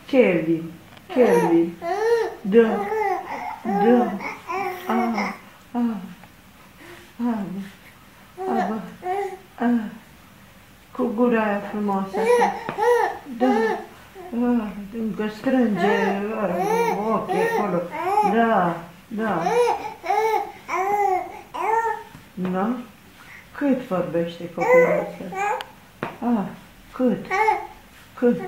Kelvin, Kelvin. Da, da. Cu gura aia frumoasă asta. Da. Încă strânge ochii acolo. Da, da. Da? Cât vorbește copilul ăsta? Cât? Cât?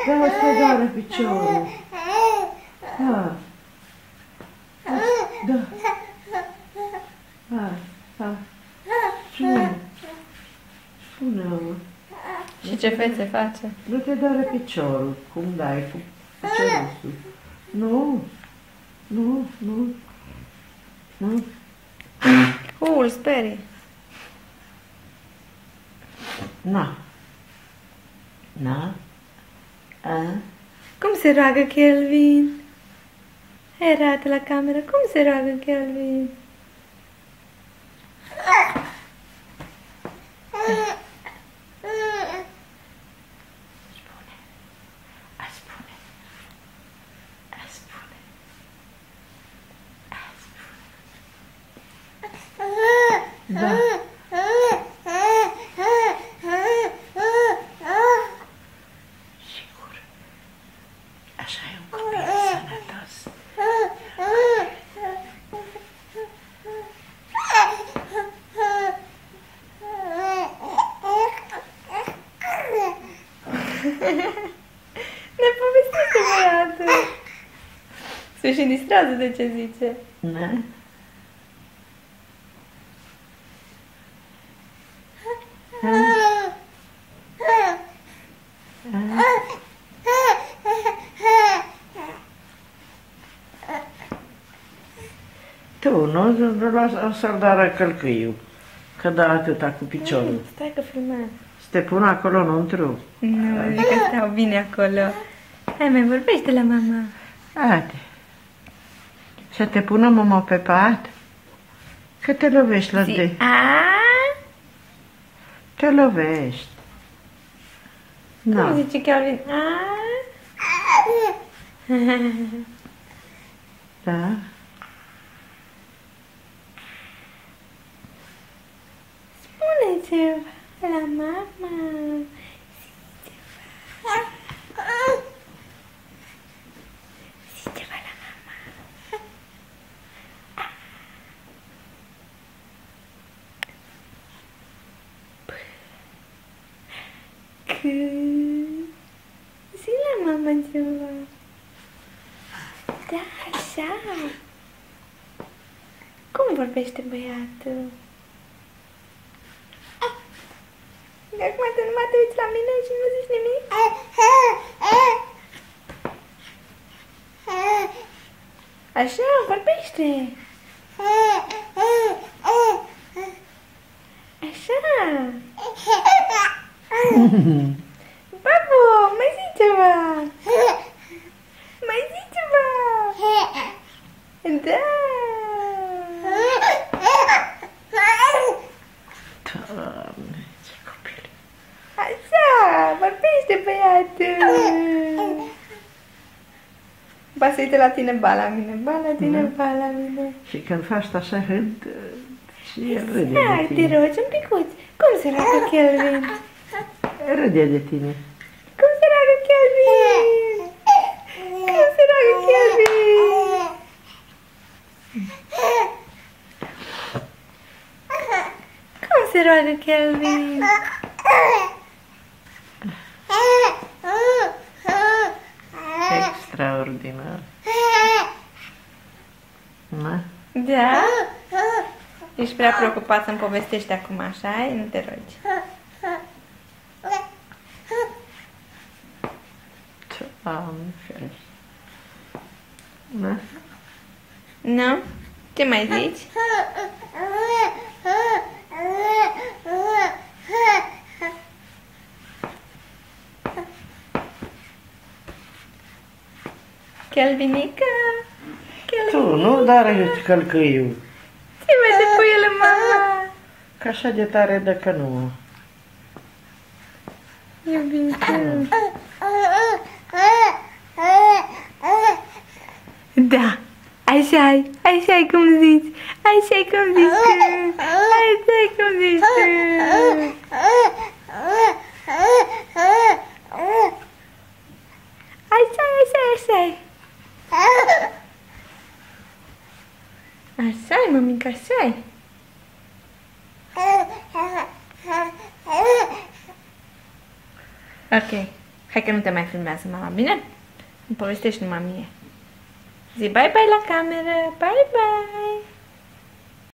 Da, ăsta doare piciorul. Da. Spune. Spune-o. Și ce fețe face? Nu te doare piciorul. Cum dai cu piciorul sus? Nu. Nu, nu. Nu. Îl sperie. Na. Na. Cum se roagă Kelvin? Hai, arată la cameră. Cum se roagă Kelvin? Da. Sigur. Așa e un copil sănătos. Ne povestește băiatul. Se și distrează de ce zice. Da? Tu, nu o să-l dară călcâiul, că dă atâta cu piciorul. Stai că filmează. Să te pun acolo înăuntru. Nu, zic că stau bine acolo. Hai, mai vorbește la mama. Haide. Să te pună mama pe pat? Că te lovești la de... Te lovești. Cum zice Kelvin? Da? Spune ceva la mama. Zi ceva la mama. Zi la mama ceva. Da, așa. Cum vorbește băiatul? Acum tu numai te uiți la mine și nu zici nimic? Așa, vorbește! Așa! Babu, mai zi ceva! Mai zi ceva! Da! Doamne, ce copil! Așa, vorbește băiatul! Ba să uite la tine, ba la mine, ba la tine, ba la mine. Și când faci așa râd, și el râde Hai, de te tine. rogi un picuț. Cum se roagă Kelvin? Râde de tine. Cum se roagă Kelvin? Cum se roagă Kelvin? Cum se roagă Kelvin? Extraordinar. Da? Da? Ești prea preocupat să-mi povestești acum, așa? Nu te rogi. Doamne, ferește. Da? Nu? Ce mai zici? Kelvinică! Tu, nu dar călcâiul. Ce mai de pui el, mama? Că așa de tare dă că nu. Iubitul. Așa-i cum zici. Așa-i cum zici tu. Așa-i cum zici tu. Așa-i. Așa-i, mămică, așa-i. Ok. Hai că nu te mai filmează mama, bine? Îmi povestești numai mie. Zi bye bye la cameră. Bye bye.